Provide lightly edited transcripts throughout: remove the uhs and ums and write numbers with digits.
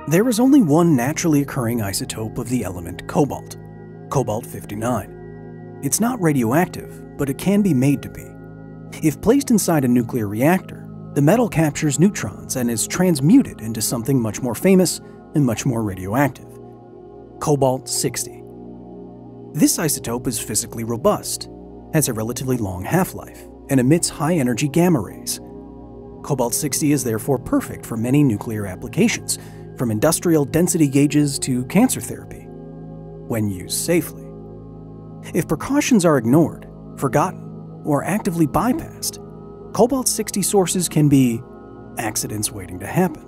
There is only one naturally occurring isotope of the element cobalt, Cobalt-59. It's not radioactive, but it can be made to be. If placed inside a nuclear reactor, the metal captures neutrons and is transmuted into something much more famous and much more radioactive: Cobalt-60. This isotope is physically robust, has a relatively long half-life, and emits high-energy gamma rays. Cobalt-60 is therefore perfect for many nuclear applications, from industrial density gauges to cancer therapy, when used safely. If precautions are ignored, forgotten, or actively bypassed, Cobalt-60 sources can be accidents waiting to happen.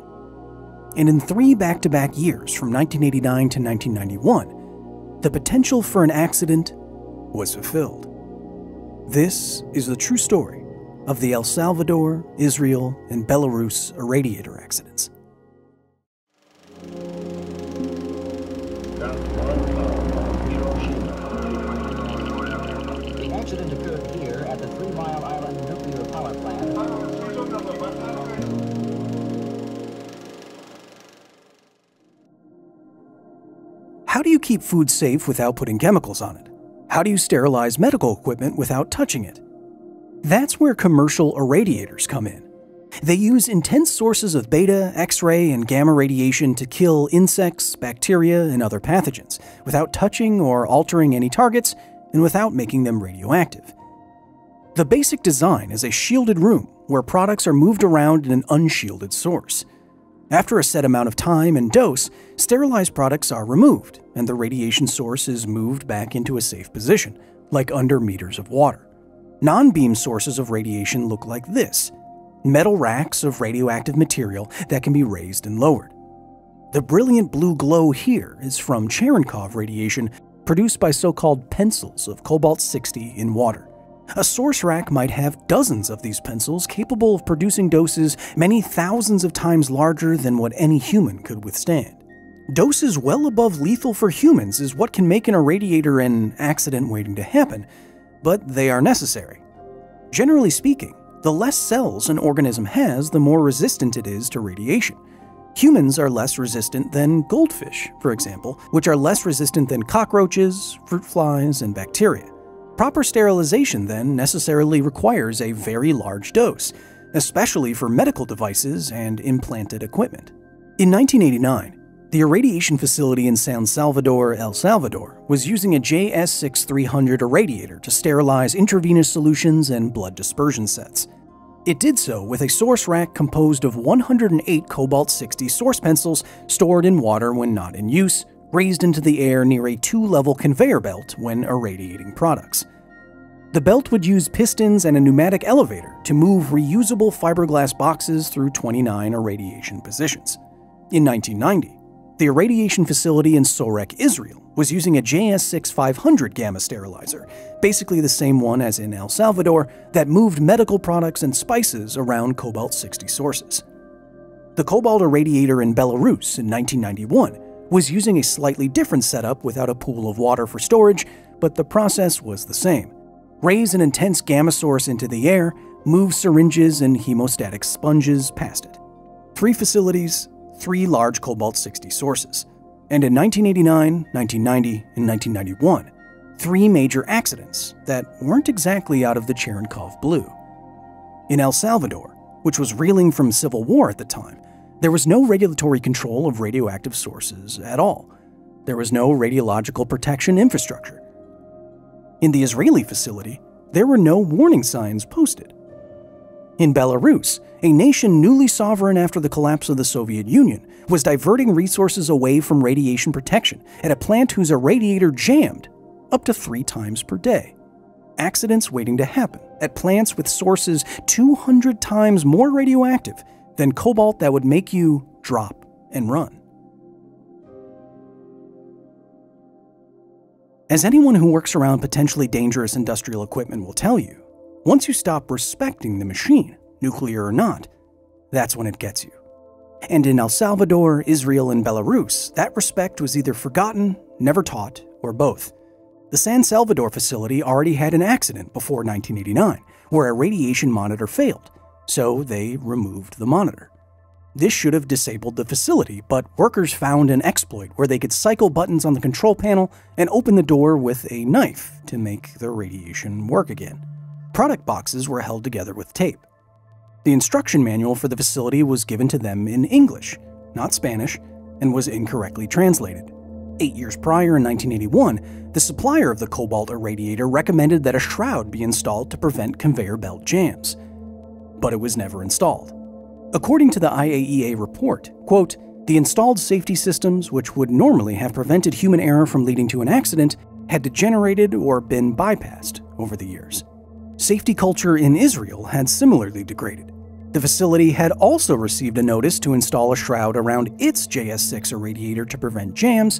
And in 3 back-to-back years, from 1989 to 1991, the potential for an accident was fulfilled. This is the true story of the El Salvador, Israel, and Belarus irradiator accidents. The accident occurred here at the 3 Mile Island nuclear power plant. How do you keep food safe without putting chemicals on it? How do you sterilize medical equipment without touching it? That's where commercial irradiators come in. They use intense sources of beta, X-ray, and gamma radiation to kill insects, bacteria, and other pathogens, without touching or altering any targets, and without making them radioactive. The basic design is a shielded room where products are moved around in an unshielded source. After a set amount of time and dose, sterilized products are removed, and the radiation source is moved back into a safe position, like under meters of water. Non-beam sources of radiation look like this: metal racks of radioactive material that can be raised and lowered. The brilliant blue glow here is from Cherenkov radiation produced by so-called pencils of Cobalt-60 in water. A source rack might have dozens of these pencils capable of producing doses many thousands of times larger than what any human could withstand. Doses well above lethal for humans is what can make an irradiator an accident waiting to happen, but they are necessary. Generally speaking, the less cells an organism has, the more resistant it is to radiation. Humans are less resistant than goldfish, for example, which are less resistant than cockroaches, fruit flies, and bacteria. Proper sterilization, then, necessarily requires a very large dose, especially for medical devices and implanted equipment. In 1989, the irradiation facility in San Salvador, El Salvador, was using a JS6300 irradiator to sterilize intravenous solutions and blood dispersion sets. It did so with a source rack composed of 108 Cobalt-60 source pencils stored in water when not in use, raised into the air near a 2-level conveyor belt when irradiating products. The belt would use pistons and a pneumatic elevator to move reusable fiberglass boxes through 29 irradiation positions. In 1990, the irradiation facility in Soreq, Israel, was using a JS6500 gamma sterilizer, basically the same one as in El Salvador, that moved medical products and spices around Cobalt-60 sources. The Cobalt irradiator in Belarus in 1991 was using a slightly different setup without a pool of water for storage, but the process was the same. Raise an intense gamma source into the air, move syringes and hemostatic sponges past it. 3 facilities, 3 large Cobalt-60 sources. And in 1989, 1990, and 1991, 3 major accidents that weren't exactly out of the Cherenkov blue. In El Salvador, which was reeling from civil war at the time, there was no regulatory control of radioactive sources at all. There was no radiological protection infrastructure. In the Israeli facility, there were no warning signs posted. In Belarus, a nation newly sovereign after the collapse of the Soviet Union, was diverting resources away from radiation protection at a plant whose irradiator jammed up to 3 times per day. Accidents waiting to happen at plants with sources 200 times more radioactive than cobalt that would make you drop and run. As anyone who works around potentially dangerous industrial equipment will tell you, once you stop respecting the machine, nuclear or not, that's when it gets you. And in El Salvador, Israel, and Belarus, that respect was either forgotten, never taught, or both. The San Salvador facility already had an accident before 1989, where a radiation monitor failed, so they removed the monitor. This should have disabled the facility, but workers found an exploit where they could cycle buttons on the control panel and open the door with a knife to make the radiation work again. Product boxes were held together with tape. The instruction manual for the facility was given to them in English, not Spanish, and was incorrectly translated. 8 years prior, in 1981, the supplier of the cobalt irradiator recommended that a shroud be installed to prevent conveyor belt jams. But it was never installed. According to the IAEA report, quote, "The installed safety systems, which would normally have prevented human error from leading to an accident, had degenerated or been bypassed over the years. Safety culture in Israel had similarly degraded. The facility had also received a notice to install a shroud around its JS6 irradiator to prevent jams,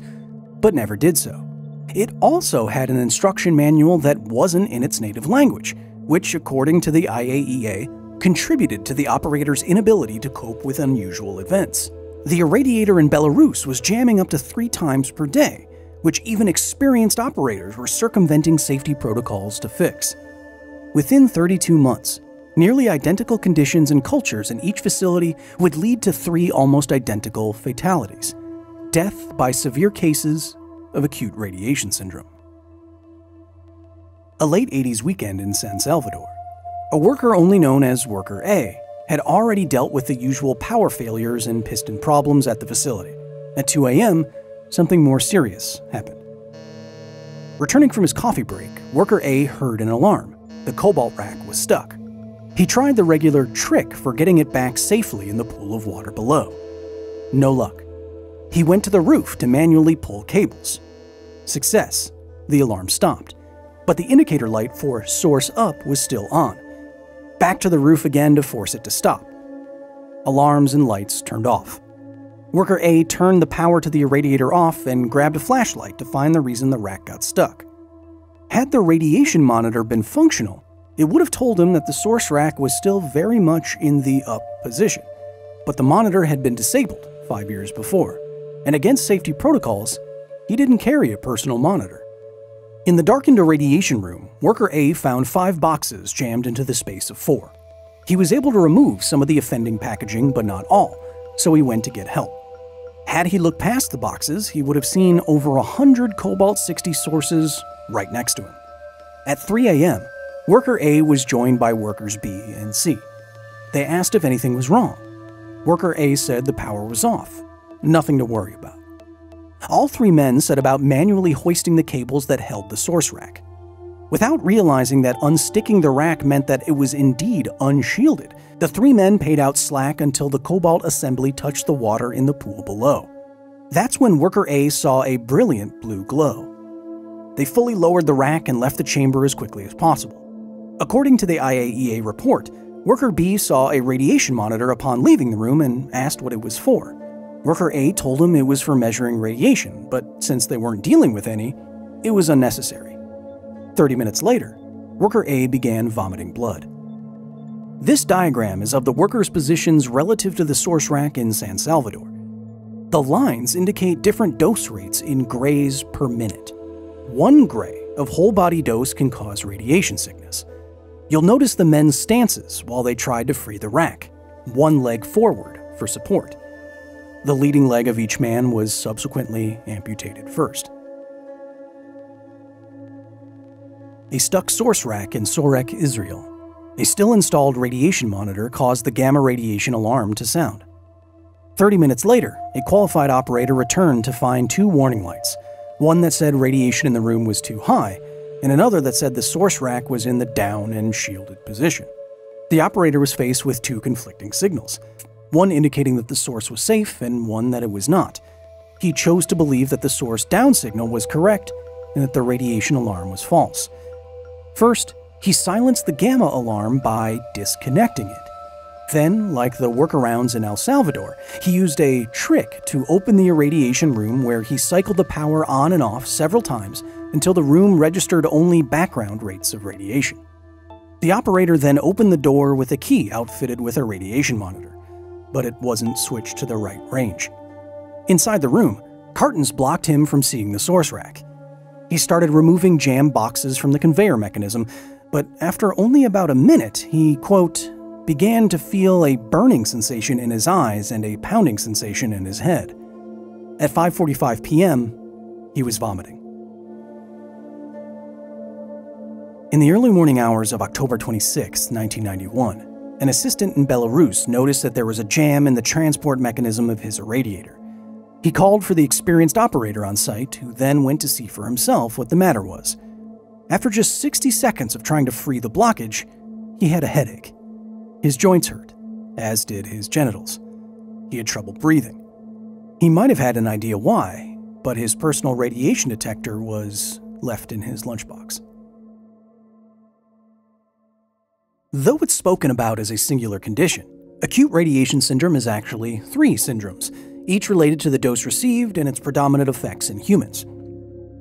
but never did so. It also had an instruction manual that wasn't in its native language, which, according to the IAEA, contributed to the operator's inability to cope with unusual events. The irradiator in Belarus was jamming up to 3 times per day, which even experienced operators were circumventing safety protocols to fix. Within 32 months, nearly identical conditions and cultures in each facility would lead to 3 almost identical fatalities: death by severe cases of acute radiation syndrome. A late 80s weekend in San Salvador. A worker only known as Worker A had already dealt with the usual power failures and piston problems at the facility. At 2 a.m., something more serious happened. Returning from his coffee break, Worker A heard an alarm. The cobalt rack was stuck. He tried the regular trick for getting it back safely in the pool of water below. No luck. He went to the roof to manually pull cables. Success. The alarm stopped, but the indicator light for source up was still on. Back to the roof again to force it to stop. Alarms and lights turned off. Worker A turned the power to the irradiator off and grabbed a flashlight to find the reason the rack got stuck. Had the radiation monitor been functional, it would have told him that the source rack was still very much in the up position, but the monitor had been disabled 5 years before, and against safety protocols, he didn't carry a personal monitor. In the darkened irradiation room, Worker A found 5 boxes jammed into the space of 4. He was able to remove some of the offending packaging, but not all, so he went to get help. Had he looked past the boxes, he would have seen over 100 Cobalt-60 sources right next to him. At 3 a.m., Worker A was joined by Workers B and C. They asked if anything was wrong. Worker A said the power was off. Nothing to worry about. All 3 men set about manually hoisting the cables that held the source rack. Without realizing that unsticking the rack meant that it was indeed unshielded, the 3 men paid out slack until the cobalt assembly touched the water in the pool below. That's when Worker A saw a brilliant blue glow. They fully lowered the rack and left the chamber as quickly as possible. According to the IAEA report, Worker B saw a radiation monitor upon leaving the room and asked what it was for. Worker A told him it was for measuring radiation, but since they weren't dealing with any, it was unnecessary. 30 minutes later, Worker A began vomiting blood. This diagram is of the worker's positions relative to the source rack in San Salvador. The lines indicate different dose rates in grays per minute. 1 gray of whole-body dose can cause radiation sickness. You'll notice the men's stances while they tried to free the rack, 1 leg forward for support. The leading leg of each man was subsequently amputated first. A stuck source rack in Soreq, Israel. A still installed radiation monitor caused the gamma radiation alarm to sound. 30 minutes later, a qualified operator returned to find 2 warning lights, one that said radiation in the room was too high, and another that said the source rack was in the down and shielded position. The operator was faced with 2 conflicting signals, one indicating that the source was safe and one that it was not. He chose to believe that the source down signal was correct and that the radiation alarm was false. First, he silenced the gamma alarm by disconnecting it. Then, like the workarounds in El Salvador, he used a trick to open the irradiation room where he cycled the power on and off several times until the room registered only background rates of radiation. The operator then opened the door with a key outfitted with a radiation monitor, but it wasn't switched to the right range. Inside the room, cartons blocked him from seeing the source rack. He started removing jam boxes from the conveyor mechanism, but after only about a minute, he, quote, began to feel a burning sensation in his eyes and a pounding sensation in his head. At 5:45 p.m., he was vomiting. In the early morning hours of October 26, 1991, an assistant in Belarus noticed that there was a jam in the transport mechanism of his irradiator. He called for the experienced operator on site, who then went to see for himself what the matter was. After just 60 seconds of trying to free the blockage, he had a headache. His joints hurt, as did his genitals. He had trouble breathing. He might have had an idea why, but his personal radiation detector was left in his lunchbox. Though it's spoken about as a singular condition, acute radiation syndrome is actually 3 syndromes, each related to the dose received and its predominant effects in humans.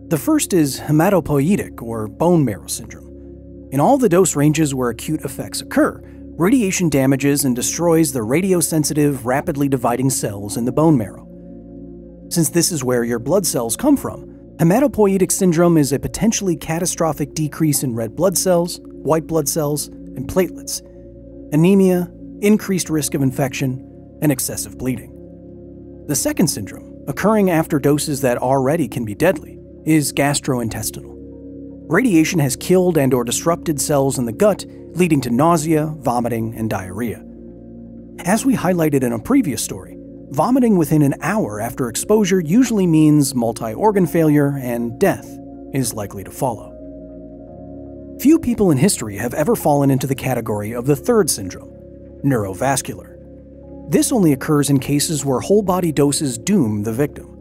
The first is hematopoietic, or bone marrow syndrome. In all the dose ranges where acute effects occur, radiation damages and destroys the radiosensitive, rapidly dividing cells in the bone marrow. Since this is where your blood cells come from, hematopoietic syndrome is a potentially catastrophic decrease in red blood cells, white blood cells, and platelets, anemia, increased risk of infection, and excessive bleeding. The second syndrome, occurring after doses that already can be deadly, is gastrointestinal. Radiation has killed and/or disrupted cells in the gut, leading to nausea, vomiting, and diarrhea. As we highlighted in a previous story, vomiting within an hour after exposure usually means multi-organ failure, and death is likely to follow. Few people in history have ever fallen into the category of the third syndrome, neurovascular. This only occurs in cases where whole-body doses doom the victim.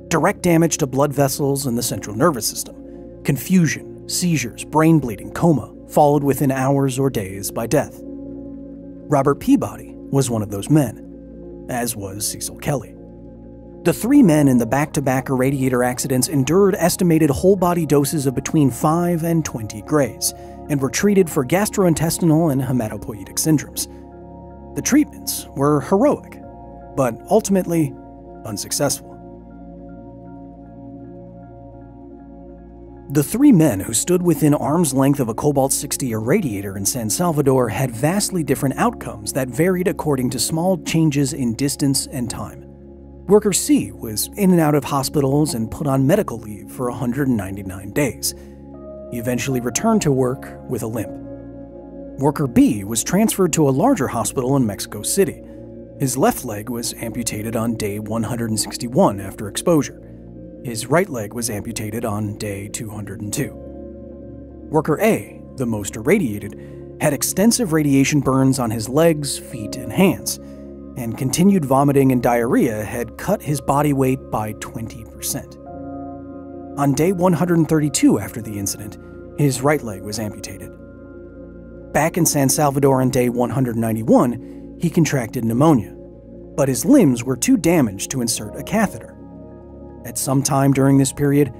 Direct damage to blood vessels and the central nervous system, confusion, seizures, brain bleeding, coma, followed within hours or days by death. Robert Peabody was one of those men, as was Cecil Kelly. The 3 men in the back-to-back irradiator accidents endured estimated whole-body doses of between 5 and 20 grays, and were treated for gastrointestinal and hematopoietic syndromes. The treatments were heroic, but ultimately unsuccessful. The 3 men who stood within arm's length of a Cobalt-60 irradiator in San Salvador had vastly different outcomes that varied according to small changes in distance and time. Worker C was in and out of hospitals and put on medical leave for 199 days. He eventually returned to work with a limp. Worker B was transferred to a larger hospital in Mexico City. His left leg was amputated on day 161 after exposure. His right leg was amputated on day 202. Worker A, the most irradiated, had extensive radiation burns on his legs, feet, and hands, and continued vomiting and diarrhea had cut his body weight by 20%. On day 132 after the incident, his right leg was amputated. Back in San Salvador on day 191, he contracted pneumonia, but his limbs were too damaged to insert a catheter. At some time during this period,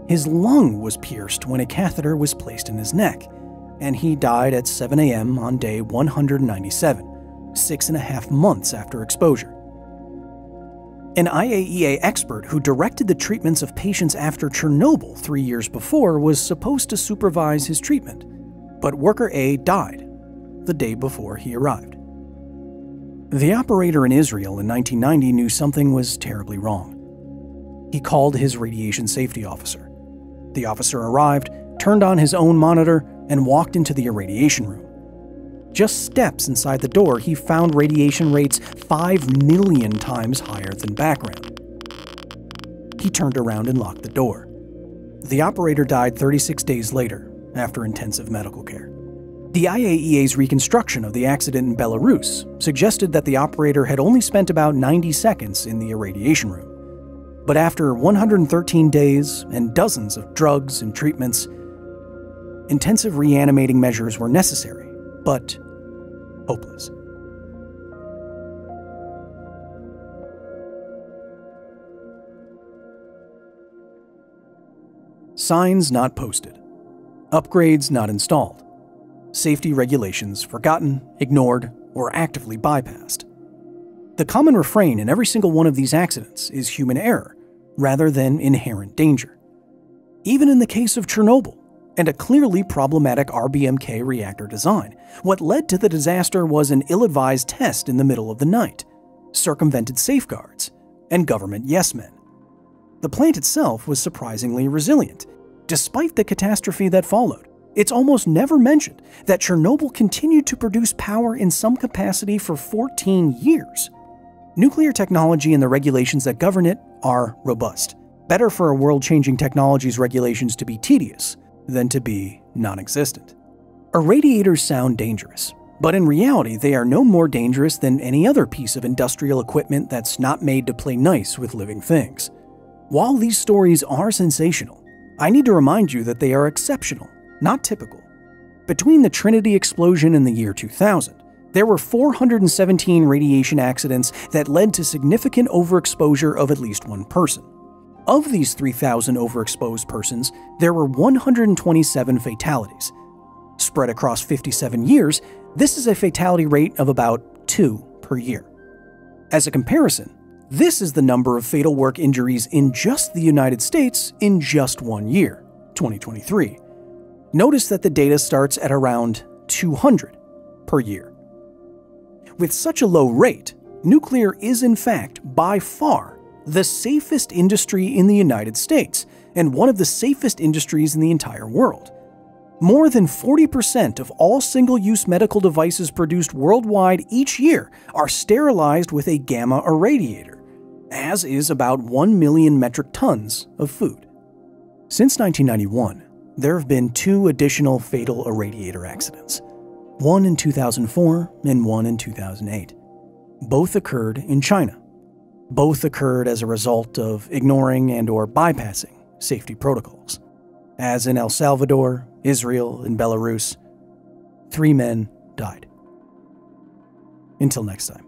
his lung was pierced when a catheter was placed in his neck, and he died at 7 a.m. on day 197, 6.5 months after exposure. An IAEA expert who directed the treatments of patients after Chernobyl 3 years before was supposed to supervise his treatment, but Worker A died the day before he arrived. The operator in Israel in 1990 knew something was terribly wrong. He called his radiation safety officer. The officer arrived, turned on his own monitor, and walked into the irradiation room. Just steps inside the door, he found radiation rates 5 million times higher than background. He turned around and locked the door. The operator died 36 days later, after intensive medical care. The IAEA's reconstruction of the accident in Belarus suggested that the operator had only spent about 90 seconds in the irradiation room. But after 113 days and dozens of drugs and treatments, intensive reanimating measures were necessary, but hopeless. Signs not posted. Upgrades not installed. Safety regulations forgotten, ignored, or actively bypassed. The common refrain in every single one of these accidents is human error, rather than inherent danger. Even in the case of Chernobyl, and a clearly problematic RBMK reactor design. What led to the disaster was an ill-advised test in the middle of the night, circumvented safeguards, and government yes-men. The plant itself was surprisingly resilient, despite the catastrophe that followed. It's almost never mentioned that Chernobyl continued to produce power in some capacity for 14 years. Nuclear technology and the regulations that govern it are robust. Better for a world-changing technology's regulations to be tedious than to be non-existent. Irradiators sound dangerous, but in reality they are no more dangerous than any other piece of industrial equipment that's not made to play nice with living things. While these stories are sensational, I need to remind you that they are exceptional, not typical. Between the Trinity explosion in the year 2000, there were 417 radiation accidents that led to significant overexposure of at least one person. Of these 3,000 overexposed persons, there were 127 fatalities. Spread across 57 years, this is a fatality rate of about 2 per year. As a comparison, this is the number of fatal work injuries in just the United States in just 1 year, 2023. Notice that the data starts at around 200 per year. With such a low rate, nuclear is in fact by far the safest industry in the United States and one of the safest industries in the entire world. More than 40% of all single-use medical devices produced worldwide each year are sterilized with a gamma irradiator, as is about 1 million metric tons of food. Since 1991, there have been 2 additional fatal irradiator accidents, one in 2004 and one in 2008. Both occurred in China. Both occurred as a result of ignoring and/or bypassing safety protocols. As in El Salvador, Israel, and Belarus, 3 men died. Until next time.